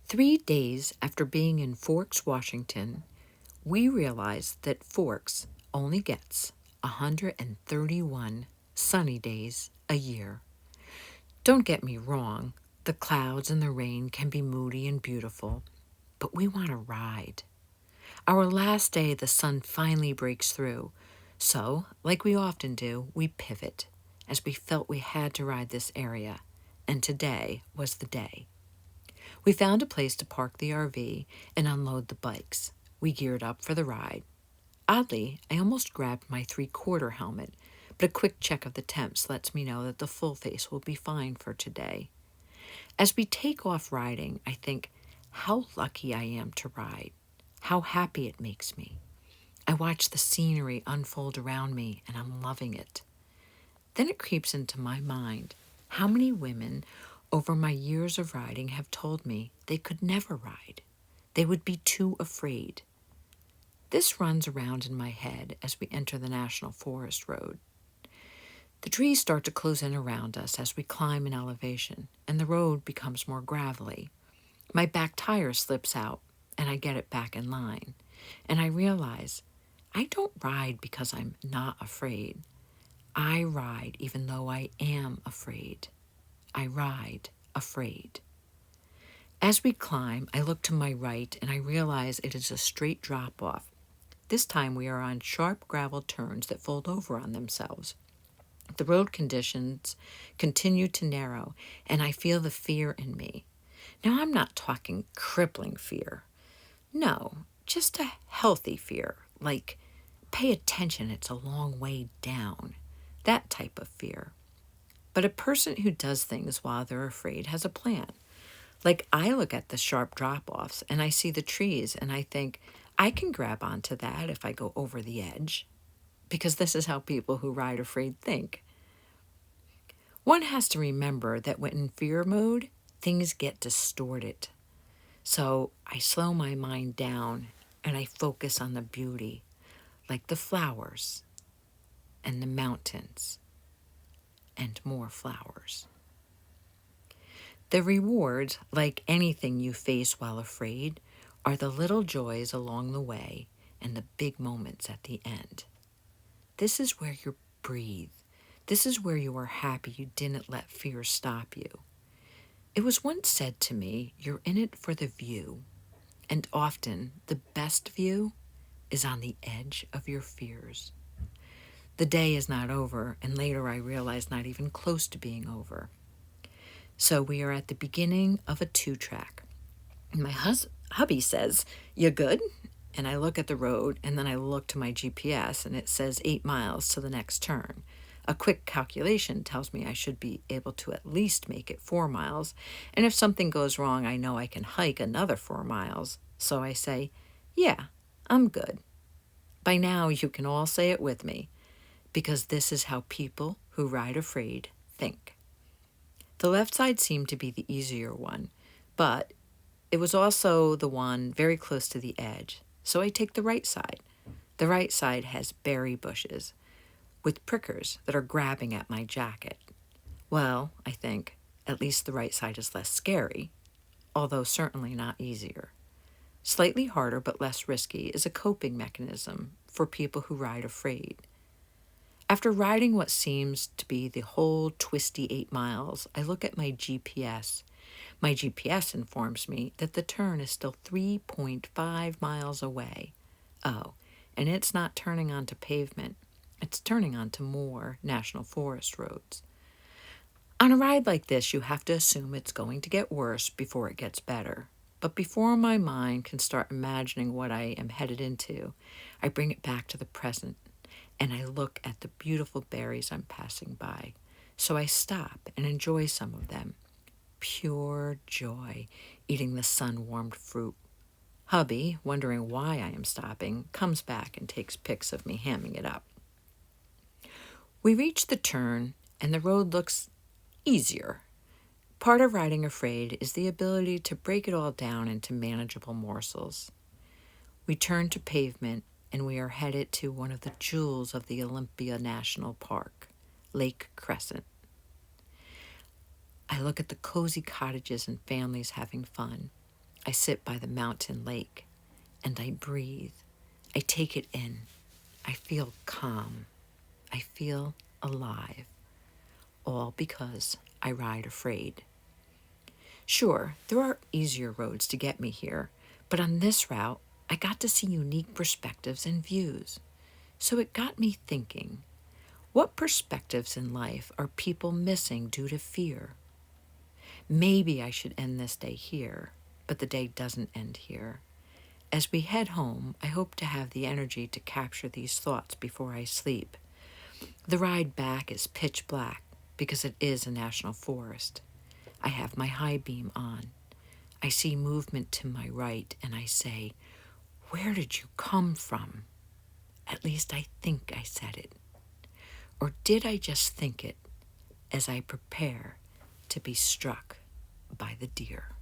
3 days after being in Forks, Washington, we realized that Forks only gets 131 sunny days a year. Don't get me wrong, the clouds and the rain can be moody and beautiful, but we want to ride. Our last day, the sun finally breaks through. So, like we often do, we pivot, as we felt we had to ride this area, and today was the day. We found a place to park the RV and unload the bikes. We geared up for the ride. Oddly, I almost grabbed my 3/4 helmet, but a quick check of the temps lets me know that the full face will be fine for today. As we take off riding, I think how lucky I am to ride, how happy it makes me. I watch the scenery unfold around me, and I'm loving it. Then it creeps into my mind how many women over my years of riding have told me they could never ride. They would be too afraid. This runs around in my head as we enter the National Forest Road. The trees start to close in around us as we climb in elevation, and the road becomes more gravelly. My back tire slips out, and I get it back in line, and I realize I don't ride because I'm not afraid. I ride even though I am afraid. I ride afraid. As we climb, I look to my right and I realize it is a straight drop-off. This time we are on sharp gravel turns that fold over on themselves. The road conditions continue to narrow, and I feel the fear in me. Now, I'm not talking crippling fear. No, just a healthy fear, like, pay attention, it's a long way down. That type of fear. But a person who does things while they're afraid has a plan. Like, I look at the sharp drop-offs and I see the trees and I think, I can grab onto that if I go over the edge. Because this is how people who ride afraid think. One has to remember that when in fear mode, things get distorted. So I slow my mind down and I focus on the beauty, like the flowers and the mountains and more flowers. The rewards, like anything you face while afraid, are the little joys along the way and the big moments at the end. This is where you breathe. This is where you are happy you didn't let fear stop you. It was once said to me, you're in it for the view, and often the best view is on the edge of your fears. The day is not over, and later I realized not even close to being over. So we are at the beginning of a 2-track. My hubby says, "You good?" And I look at the road, and then I look to my GPS, and it says 8 miles to the next turn. A quick calculation tells me I should be able to at least make it 4 miles, and if something goes wrong, I know I can hike another 4 miles. So I say, yeah, I'm good. By now, you can all say it with me, because this is how people who ride afraid think. The left side seemed to be the easier one, but it was also the one very close to the edge, so I take the right side. The right side has berry bushes with prickers that are grabbing at my jacket. Well, I think, at least the right side is less scary, although certainly not easier. Slightly harder but less risky is a coping mechanism for people who ride afraid. After riding what seems to be the whole twisty 8 miles, I look at my GPS. My GPS informs me that the turn is still 3.5 miles away. Oh, and it's not turning onto pavement. It's turning onto more National Forest roads. On a ride like this, you have to assume it's going to get worse before it gets better. But before my mind can start imagining what I am headed into, I bring it back to the present, and I look at the beautiful berries I'm passing by. So I stop and enjoy some of them. Pure joy, eating the sun-warmed fruit. Hubby, wondering why I am stopping, comes back and takes pics of me hamming it up. We reach the turn, and the road looks easier. Part of riding afraid is the ability to break it all down into manageable morsels. We turn to pavement, and we are headed to one of the jewels of the Olympia National Park, Lake Crescent. I look at the cozy cottages and families having fun. I sit by the mountain lake and I breathe. I take it in. I feel calm. I feel alive. All because I ride afraid. Sure, there are easier roads to get me here, but on this route, I got to see unique perspectives and views. So it got me thinking, what perspectives in life are people missing due to fear? Maybe I should end this day here, but the day doesn't end here. As we head home, I hope to have the energy to capture these thoughts before I sleep. The ride back is pitch black because it is a national forest. I have my high beam on. I see movement to my right and I say, "Where did you come from?" At least I think I said it. Or did I just think it as I prepare to be struck by the deer?